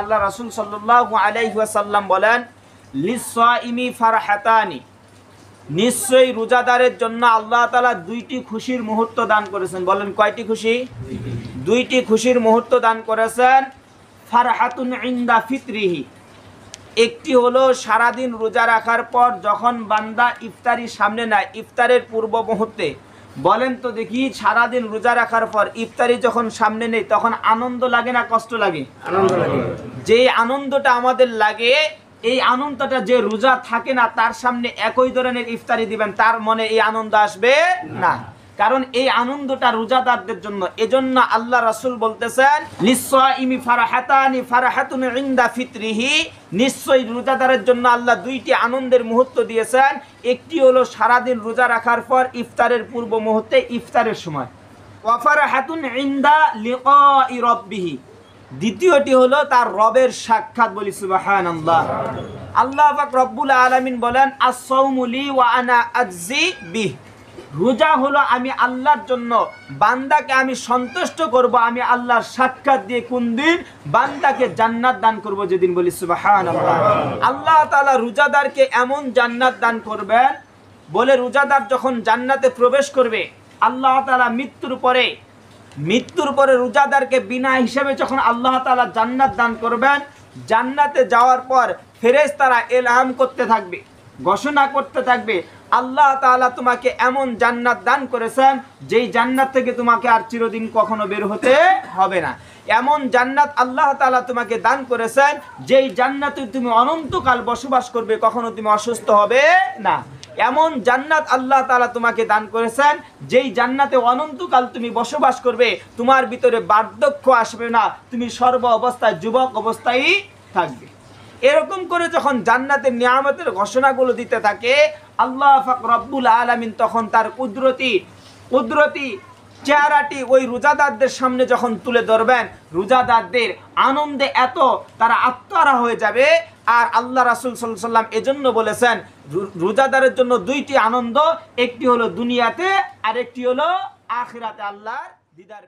আল্লাহ রাসূল সাল্লাল্লাহু আলাইহি ওয়াসাল্লাম বলেন, লিস-সাইমি ফারহাতানি, নিশ্চয়ই রোজাদারের জন্য আল্লাহ তাআলা দুইটি খুশির মুহূর্ত দান করেছেন। বলেন কয়টি খুশি? দুইটি খুশির মুহূর্ত দান করেছেন। ফারহাতুন ইনদা ফিতরিহি, একটি হলো সারাদিন রোজা রাখার পর যখন বান্দা ইফতারি সামনে নেয়, ইফতারের পূর্ব মুহূর্তে। বলেন তো দেখি, সারাদিন রোজা রাখার পর ইফতারি যখন সামনে নেই তখন আনন্দ লাগে না কষ্ট লাগে? আনন্দ লাগে। যে আনন্দটা আমাদের লাগে, এই আনন্দটা যে রোজা থাকে না তার সামনে একই ধরনের ইফতারি দিবেন, তার মনে এই আনন্দ আসবে না। কারণ এই আনন্দটা রোজাদারদের জন্য। এজন্য আল্লাহ রাসূল বলতেছেন, লিস-সাইমি ফারহাতানি ফারহাতুন ইনদা ফিতরিহি, নিশ্চয়ই রোজাদারের জন্য আল্লাহ দুইটি আনন্দের মুহূর্ত দিয়েছেন। একটি হলো সারাদিন রোজা রাখার পর ইফতারের পূর্ব মুহূর্তে, ইফতারের সময়। ওয়া ফারহাতুন ইনদা লিকাই রাব্বিহি, দ্বিতীয়টি হলো তার রবের সাক্ষাৎ। বলি সুবহানাল্লাহ। আল্লাহ পাক রব্বুল আলামিন বলেন, আস-সাওমু লি ওয়া আনা আজজি বিহ, রোজা হলো আমি আল্লাহর জন্য, বান্দাকে আমি সন্তুষ্ট করব আমি আল্লাহর সাক্ষাৎ দিয়ে। কোন দিন? বান্দাকে জান্নাত দান করব যেদিন। বলি সুবহানাল্লাহ। আল্লাহ তাআলা রোজাদারকে এমন জান্নাত দান করবেন, বলে রোজাদার যখন জান্নাতে প্রবেশ করবে, আল্লাহ তাআলা মৃত্যুর পরে রোজাদারকে বিনা হিসাবে যখন আল্লাহ তাআলা জান্নাত দান করবেন, জান্নাতে যাওয়ার পর ফেরেশতারা এলহাম করতে থাকবে, ঘোষণা করতে থাকবে, আল্লাহ তাআলা তোমাকে এমন জান্নাত দান করেছেন যেই জান্নাত থেকে তোমাকে আর চিরদিন কখনো বের হতে হবে না। এমন জান্নাত আল্লাহ তাআলা তোমাকে দান করেছেন যেই জান্নাতে তুমি অনন্তকাল বসবাস করবে, কখনো তুমি অসুস্থ হবে না। এমন জান্নাত আল্লাহ তাআলা তোমাকে দান করেছেন যেই জান্নাতে অনন্তকাল তুমি বসবাস করবে, তোমার ভিতরে বার্ধক্য আসবে না, তুমি সর্ব অবস্থায় যুবক অবস্থায় থাকবে। এরকম করে যখন জান্নাতের নিয়ামতের ঘোষণাগুলো দিতে থাকে, আল্লাহ পাক রব্বুল আলামিন তখন তার কুদরতি চেহারাটি ওই রোজাদারদের সামনে যখন তুলে ধরবেন, রোজাদারদের আনন্দে এত তারা আত্মহারা হয়ে যাবে। আর আল্লাহ রাসূল সাল্লাল্লাহু আলাইহি ওয়াসাল্লাম এজন্য বলেছেন, রোজাদারের জন্য দুইটি আনন্দ, একটি হলো দুনিয়াতে আর একটি হলো আখিরাতে আল্লাহর দিদার।